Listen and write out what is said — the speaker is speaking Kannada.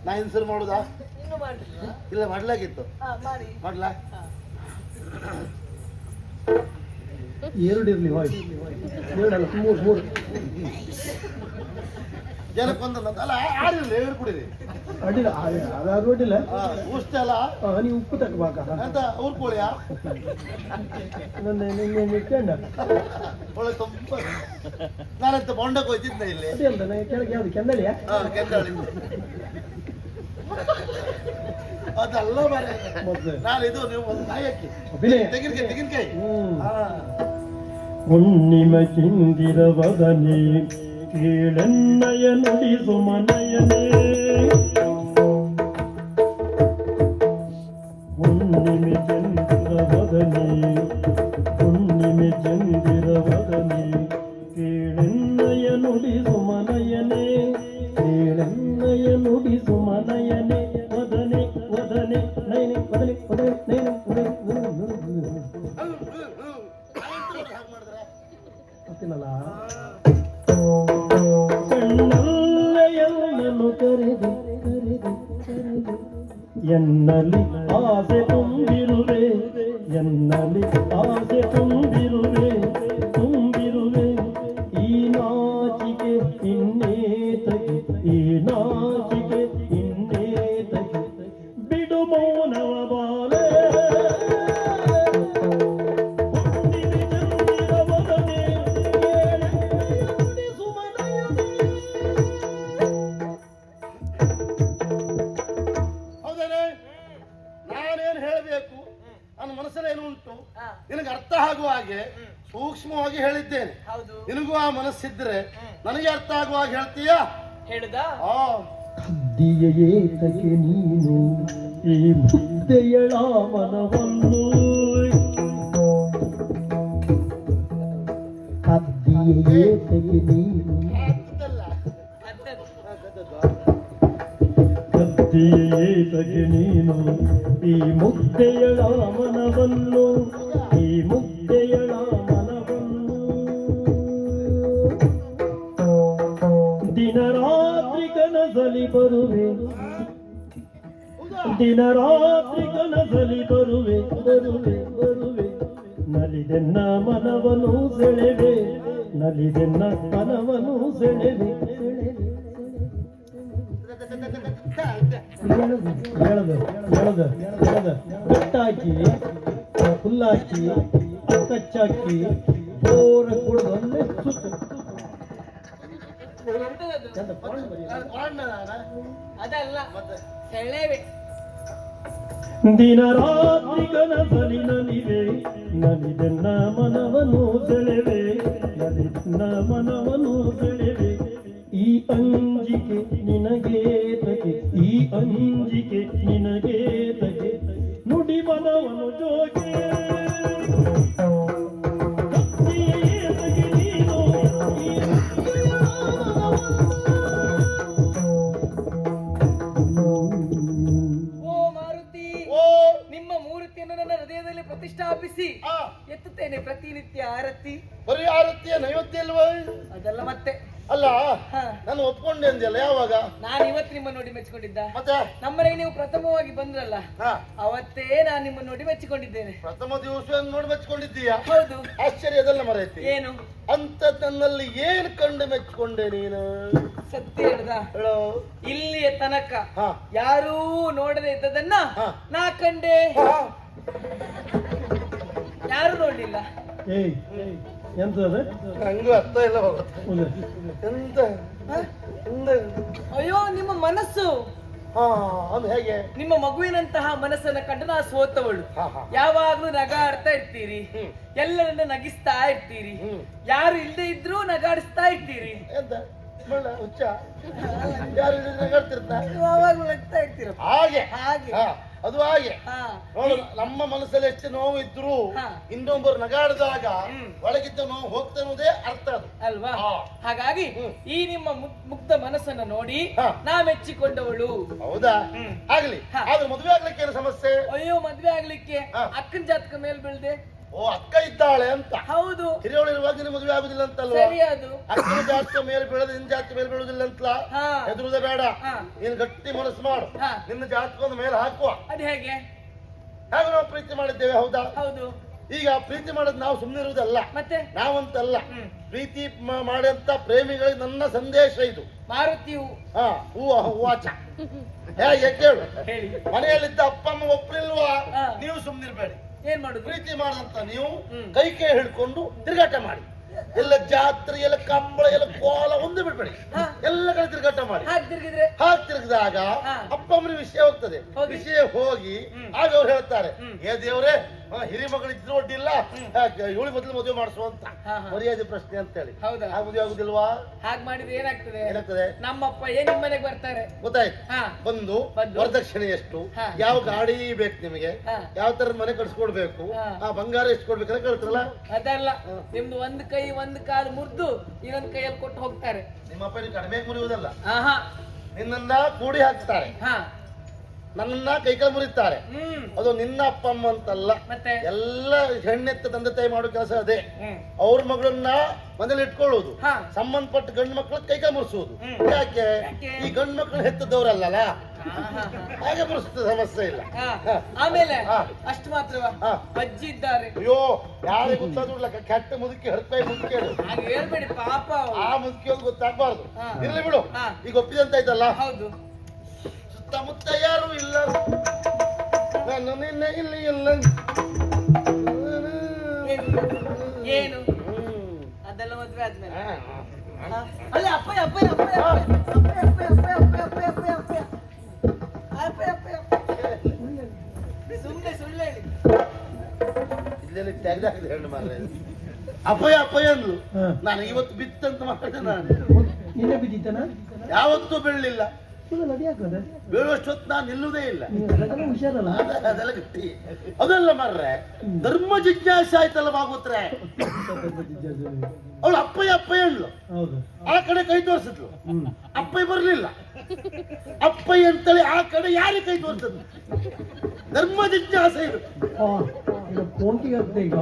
ನಾ ಇನ್ಸರ್ ಮಾಡುದಾ? ಇನ್ನು ಮಾಡ್ಲಿಲ್ವಾ? ಇಲ್ಲ ಮಾಡ್ಲಾಗಿತ್ತು. ಮಾಡಿ ಮಾಡ್ಲಾ? ಎರಡಿರ್ಲಿ ಎರಡಲ್ಲ ಮೂರು ಜನಕ್ಕೊಂದು ಅಲ್ಲ ಆಡಿಲ್ಲ ಎರಡು ಕುಡಿರಿ ಅಡ್ಡಿಲ್ಲ ಅದು ಅಡ್ಡಿಲ್ಲ. ಉಷ್ಟ ಅಲ್ಲ ನೀವು ಉಪ್ಪು ತಕ್ಕಬಾಕ ಅಂತ ಊರ್ಕೋಳಿಯಾ ಕೆಂಡ ಒಳ್ಳೆ ತುಂಬ ನಾನಂತ ಬೊಂಡಕ್ಕೆ ಹೋಯ್ತಿದ್ದೆ ಇಲ್ಲಿ ಅದೇ ಅಂತ ಕೆಳಗೆ ಯಾವ್ದು ಕೆಂದಳಿಯಾ? ಕೆಂದಾಳಿ ಅದಲ್ಲ ಮರೆ ನಾನು ಇದು ನೀವು ಒಂದು ನಾಯಕಿ ತೆಗಿನಕಾಯಿ ಹುಣ್ಣಿಮ ಚಿಂದಿರ ವದನೆ ಕೇಳನ್ನಯ ನುಡಿಸು ಮನಯನೇ ಹುಣ್ಣಿಮೆ ಚಂದಿರ ವದನೆ ಹುಣ್ಣಿಮೆ ಚಂದಿರ ವದನೆ ಕೇಳನ್ನಯ ನುಡಿಸು ಮನಯನೇ ಕೇಳನ್ನಯ ನುಡಿಸು ಮನಯನೇ ವದನೆ ವದನೆ ನಯನೆ ವದನೆ ವದನೆ ನಯನೆ ಗೊತ್ತಿಲ್ಲಲ್ಲ ಕಣ್ಣಲ್ಲಯನ್ನನು ಕರೆದು ಎನ್ನಲಿ ಆಸೆ ತುಂಬಿರುವೆ ಎನ್ನಲಿ ಆಸೆ ತುಂಬಿರುವೆ ತುಂಬಿರುವೆ ಈ ನಾಚಿಕೆ ಇನ್ನೇತಗೆ ಈ ನಾಚಿಕೆ ಇನ್ನೇತಗೆ ಬಿಡು ಮೌನವ ಬಾಲೆ ನನ್ನ ಮನಸ್ಸಲ್ಲಿ ಏನು ಉಂಟು ನಿನಗೆ ಅರ್ಥ ಆಗುವ ಹಾಗೆ ಸೂಕ್ಷ್ಮವಾಗಿ ಹೇಳಿದ್ದೇನೆ. ನಿನಗೂ ಆ ಮನಸ್ಸಿದ್ರೆ ನನಗೆ ಅರ್ಥ ಆಗುವ ಹಾಗೆ ಹೇಳ್ತೀಯಾ? ಹೇಳುದಾ? ಕದ್ದಿಯೇತಕ್ಕೆ ನೀನು ಈ ಮುದ್ದೆಯಳ ಮನವನ್ನು ಕದ್ದಿಯೇತಕ್ಕೆ ನೀನು ಕದ್ದಿಯೇತಕ್ಕೆ ನೀನು ಈ ಮುದ್ದೆಯಳ ಮನವನ್ನು ಈ ಮುದ್ದೆಯಳ ಮನವನ್ನು ದಿನರಾತ್ರಿ ಕನಸಲಿ ಬರುವೆ ದಿನರಾತ್ರಿ ಕನಸಲಿ ಬರುವೆ ಬರುವೆ ಬರುವೆ ನಲಿದೆನ್ನ ಮನವನು ಸೆಳೆವೆ ನಲಿದೆನ್ನ ಮನವನು ಸೆಳೆವೆ ಗಟ್ಟಾಕಿ ಹುಲ್ಲಾಕಿ ಕಚ್ಚಾಕಿ ಬೋರ ಕುಡಿದೊಂದೇ ಸುತ್ತು ಅದಲ್ಲ ಸೆಳೆವೆ ದಿನರಾತ್ರಿ ಕನಸಲಿ ನಲಿವೆ ನಲಿದೆನ್ನ ಮನವನು ಸೆಳೆವೆ ನಲಿದೆನ್ನ ಮನವನು ಸೆಳೆವೆ ಈ ಅಂಜಿಕೆ ನಿನಗೆ ತಗೆ ಈ ಅಂಜಿಕೆ ನಿನಗೆ ತಗೆ ನುಡಿ ಮನವನು ಜೋಗೆ ನಿಮ್ಮ ಮೂರ್ತಿಯನ್ನು ನನ್ನ ಹೃದಯದಲ್ಲಿ ಪ್ರತಿಷ್ಠಾಪಿಸಿ ಎತ್ತುತ್ತೇನೆ ಪ್ರತಿನಿತ್ಯ ಆರತಿ. ಬರೀ ಆರತಿಯ ನೈವೇದ್ಯ ಅಲ್ವಾ? ಅದೆಲ್ಲ ಮತ್ತೆ ಅಲ್ಲ ನಾನು ಒಪ್ಕೊಂಡೆ ಅಂದ್ಯಲ್ಲ ಯಾವಾಗ? ನಾನು ಇವತ್ತು ನಿಮ್ಮ ನೋಡಿ ಮೆಚ್ಚಿಕೊಂಡಿದ್ದ. ಮತ್ತೆ ನಮ್ಮನೆಗೆ ನೀವು ಪ್ರಥಮವಾಗಿ ಬಂದ್ರಲ್ಲ ಅವತ್ತೇ ನಾನು ನಿಮ್ಮ ನೋಡಿ ಮೆಚ್ಚಿಕೊಂಡಿದ್ದೇನೆ. ಪ್ರಥಮ ದಿವಸ ನೋಡಿ ಮೆಚ್ಚಿಕೊಂಡಿದ್ದೀಯಾ? ಹೌದು. ಆಶ್ಚರ್ಯ ಅದೆಲ್ಲ ಮರೆಯುತ್ತೆ. ಏನು ಅಂತ ನನ್ನಲ್ಲಿ ಏನು ಕಂಡು ಮೆಚ್ಚಿಕೊಂಡೆ ನೀನು? ಸತ್ಯ ಹೇಳ್ದ ಹೇಳೋ. ಇಲ್ಲಿಯ ತನಕ ಯಾರೂ ನೋಡದೆ ಇದ್ದದನ್ನ ನಾ ಕಂಡೆ. ಯಾರು ನೋಡ್ಲಿಲ್ಲ. ಎಂತದ ನಂಗೂ ಅರ್ಥ ಇಲ್ಲ. ಎಂತ ಅಯ್ಯೋ ನಿಮ್ಮ ಮನಸ್ಸು ಅದು ಹೇಗೆ? ನಿಮ್ಮ ಮಗುವಿನಂತಹ ಮನಸ್ಸನ್ನ ಕಂಡು ನಾ ಸೋತವಳು. ಯಾವಾಗ್ಲೂ ನಗಾಡ್ತಾ ಇರ್ತೀರಿ, ಎಲ್ಲರನ್ನ ನಗಿಸ್ತಾ ಇರ್ತೀರಿ, ಯಾರು ಇಲ್ಲದೆ ಇದ್ರೂ ನಗಾಡಿಸ್ತಾ ಇರ್ತೀರಿ. ಎಂತ ಹುಚ್ಚ ಯಾರು ಯಾವಾಗ್ಲೂ ನಗ್ತಾ ಇರ್ತೀರ. ಹಾಗೆ ಹಾಗೆ ಅದು ಹಾಗೆ ನೋಡು, ನಮ್ಮ ಮನಸ್ಸಲ್ಲಿ ಎಷ್ಟು ನೋವು ಇದ್ರು ಇನ್ನೊಬ್ಬರು ನಗಾಡಿದಾಗ ಒಳಗಿದ್ದ ನೋವು ಹೋಗ್ತಾನುವುದೇ ಅರ್ಥ ಅದು ಅಲ್ವಾ? ಹಾಗಾಗಿ ಈ ನಿಮ್ಮ ಮುಗ್ಧ ಮನಸ್ಸನ್ನ ನೋಡಿ ನಾ ಮೆಚ್ಚಿಕೊಂಡವಳು. ಹೌದಾ? ಆಗ್ಲಿ. ಆದ್ರೆ ಮದುವೆ ಆಗ್ಲಿಕ್ಕೆ ಏನು ಸಮಸ್ಯೆ? ಅಯ್ಯೋ ಮದ್ವೆ ಆಗ್ಲಿಕ್ಕೆ ಅಕ್ಕನ ಜಾತಕ ಮೇಲ್ ಬೀಳ್ದೆ. ಓ ಅಕ್ಕ ಇದ್ದಾಳೆ ಅಂತ. ಹೌದು. ಹಿರಿಯವಳಿರುವಾಗ ನಿನ್ನ ಮದುವೆ ಆಗುದಿಲ್ಲ ಅಂತಲ್ವಾ? ಸರಿ ಅದು. ಅಕ್ಕನ ಜಾತಿ ಮೇಲೆ ಬೆಳೆದ ನಿನ್ನ ಜಾತಿ ಮೇಲೆ ಬೆಳುದಿಲ್ಲ ಅಂತಲ. ಹೆದರುವುದೇ ಬೇಡ. ನೀನು ಗಟ್ಟಿ ಮನಸ್ಸು ಮಾಡು. ನಿನ್ನ ಜಾತಕವನ್ನು ಮೇಲೆ ಹಾಕುವ. ಅದು ಹೇಗೆ? ಹಾಗೆ ನಾವು ಪ್ರೀತಿ ಮಾಡಿದ್ದೇವೆ, ಹೌದಾ? ಹೌದು. ಈಗ ಪ್ರೀತಿ ಮಾಡೋದು ನಾವು ಸುಮ್ಮನೆ ಇರುವುದಲ್ಲ, ಮತ್ತೆ ನಾವಂತಲ್ಲ. ಪ್ರೀತಿ ಮಾಡಿದಂತ ಪ್ರೇಮಿಗಳಿಗೆ ನನ್ನ ಸಂದೇಶ ಇದು. ಮಾರುತಿಯು ಹೂವಾಚ ಹೇಗೆ ಕೇಳು. ಹೇಳಿ. ಮನೆಯಲ್ಲಿದ್ದ ಅಪ್ಪ ಅಮ್ಮ ಒಪ್ಪಲಿಲ್ವಾ? ನೀವು ಸುಮ್ಮನಿರ್ಬೇಡಿ. ಏನ್ ಮಾಡುದು? ಪ್ರೀತಿ ಮಾಡಂತ ನೀವು ಕೈ ಹಿಡ್ಕೊಂಡು ತಿರುಗಾಟ ಮಾಡಿ. ಎಲ್ಲ ಜಾತ್ರೆ, ಎಲ್ಲ ಕಂಬಳ, ಎಲ್ಲ ಕೋಲ ಒಂದು ಬಿಡ್ಬೇಡಿ. ಎಲ್ಲ ಕಡೆ ತಿರುಗಾಟ ಮಾಡಿ. ಹಾಗೆ ತಿರುಗಿದಾಗ ಅಪ್ಪ ಅಮ್ಮನ ವಿಷಯ ಹೋಗ್ತದೆ. ವಿಷಯ ಹೋಗಿ ಆಗ ಅವ್ರು ಹೇಳ್ತಾರೆ, ಏ ದೇವ್ರೆ, ಹಿರಿ ಮಗಳಿದ್ರು ಒಡ್ಡಿಲ್ಲ, ಇವಳಿ ಮೊದಲು ಮದುವೆ ಮಾಡಿಸುವಂತ ಮರ್ಯಾದೆ ಪ್ರಶ್ನೆ ಅಂತ ಹೇಳಿ. ಆ ಮದುವೆ ಆಗುದಿಲ್ವಾ? ಹಾಗೆ ಮಾಡಿದ್ರೆ ಏನಾಗ್ತದೆ? ಏನಾಗ್ತದೆ? ನಮ್ಮಪ್ಪ ನಿಮ್ ಮನೆಗೆ ಬರ್ತಾರೆ, ಗೊತ್ತಾಯ್ತು. ಬಂದು ವರದಕ್ಷಿಣೆ ಎಷ್ಟು, ಯಾವ ಗಾಡಿ ಬೇಕು ನಿಮಗೆ, ಯಾವ ತರದ ಮನೆ ಕಟ್ಸ್ಕೊಡ್ಬೇಕು, ಆ ಬಂಗಾರ ಎಷ್ಟು ಕೊಡ್ಬೇಕಂತ ಕೇಳ್ತಾರಲ್ಲ. ಅದಲ್ಲ, ನಿಮ್ದು ಒಂದ್ ಕೈ ಒಂದ್ ಕಾಲು ಮುರಿದು ಇನ್ನೊಂದ್ ಕೈಯಲ್ಲಿ ಕೊಟ್ಟು ಹೋಗ್ತಾರೆ. ನಿಮ್ಮಪ್ಪ ಕಡಿಮೆ ಮುರಿಯುವುದಲ್ಲ, ನಿನ್ನನ್ನ ಕೂಡಿ ಹಾಕ್ತಾರೆ, ನನ್ನನ್ನ ಕೈಕಾಲು ಮುರಿತಾರೆ. ಅದು ನಿನ್ನ ಅಪ್ಪ ಅಮ್ಮ ಅಂತಲ್ಲ, ಎಲ್ಲ ಹೆಣ್ಣೆತ್ತ ತಂದೆ ತಾಯಿ ಮಾಡೋ ಕೆಲಸ ಅದೇ. ಅವ್ರ ಮಗಳನ್ನ ಮನೇಲಿ ಇಟ್ಕೊಳ್ಳುವುದು, ಸಂಬಂಧಪಟ್ಟ ಗಂಡು ಮಕ್ಕಳ ಕೈಕಾಲು ಮುರಿಸುವುದು. ಯಾಕೆ? ಈ ಗಂಡು ಮಕ್ಕಳು ಹೆತ್ತದವ್ರಲ್ಲ, ಹಾಗೆ ಮುರಿಸ್ತದೆ, ಸಮಸ್ಯೆ ಇಲ್ಲ. ಆಮೇಲೆ ಅಷ್ಟು ಮಾತ್ರವಾ? ಅಜ್ಜಿ ಇದ್ದಾರೆ. ಅಯ್ಯೋ, ಯಾರಿಗೆ ಗೊತ್ತಾದ್ರಲ್ಲ, ಕೆಟ್ಟ ಮುದುಕಿ ಹರ್ಪಾಯಿ ಮುದುಕಿ ಹೇಳ್ಬೇಡಿ ಪಾಪ, ಆ ಮುದುಕಿ ಒಂದು ಗೊತ್ತಾಗ್ಬಾರ್ದು. ಇರ್ಲಿ ಬಿಡು, ಈಗ ಒಪ್ಪಿದಂತ ಆಯ್ತಲ್ಲ. ಹೌದು. ಸುತ್ತಮುತ್ತ ಯಾರು ಇಲ್ಲ, ನಾನು ನಿನ್ನ ಇಲ್ಲಿ ಇಲ್ಲ. ಏನು ಅದೆಲ್ಲ ಮದ್ವೆ ಆದ್ಮೇಲೆ ಅಲ್ಲ ಅಪ್ಪ ಅಪ್ಪ ಸುಮ್ಮನೆ ಸುಳ್ಳು ಹೇಳಿ ಇಲ್ಲೆಲ್ಲಿ ತೆಗ್ದಾಕಿದೆ ಹೆಣ್ಣು ಮಾರ್ರೆ. ಅಪ್ಪಯ್ಯ ಅಪ್ಪಯ್ಯ ಅಂದ್ಲು. ನಾನು ಇವತ್ತು ಬಿತ್ತಂತ ಮಾಡಿದೆ. ನಾನು ನಿನ್ನೆ ಬಿದ್ದಿತ್ತನ? ಯಾವತ್ತೂ ಬೀಳಲಿಲ್ಲ. ಅದ್ಯಾಕದ ಬೀಳುವಷ್ಟೊತ್ತು ನಾನು ನಿಲ್ಲುವುದೇ ಇಲ್ಲ. ಹುಷಾರಲ್ಲ, ಅದೆಲ್ಲ ಗಟ್ಟಿ. ಅದೆಲ್ಲ ಮಾರ್ರೆ, ಧರ್ಮ ಜಿಜ್ಞಾಸೆ ಆಯ್ತಲ್ಲ ಬಾಗುತ್ರೆ. ಅವಳು ಅಪ್ಪಯ್ಯ ಅಪ್ಪಯ್ಯ ಅಂದ್ಲು. ಆ ಕಡೆ ಕೈ ತೋರಿಸಿದ್ಲು, ಅಪ್ಪಯ್ಯ ಬರ್ಲಿಲ್ಲ. ಅಪ್ಪಯ್ಯ ಅಂತೇಳಿ ಆ ಕಡೆ ಯಾರಿಗೆ ಕೈ ತೋರಿಸಿದ್ಲು? ಧರ್ಮ ಜಿಜ್ಞಾಸೆ ಇದು. ಪೋಂಕಿಗೆ ಈಗ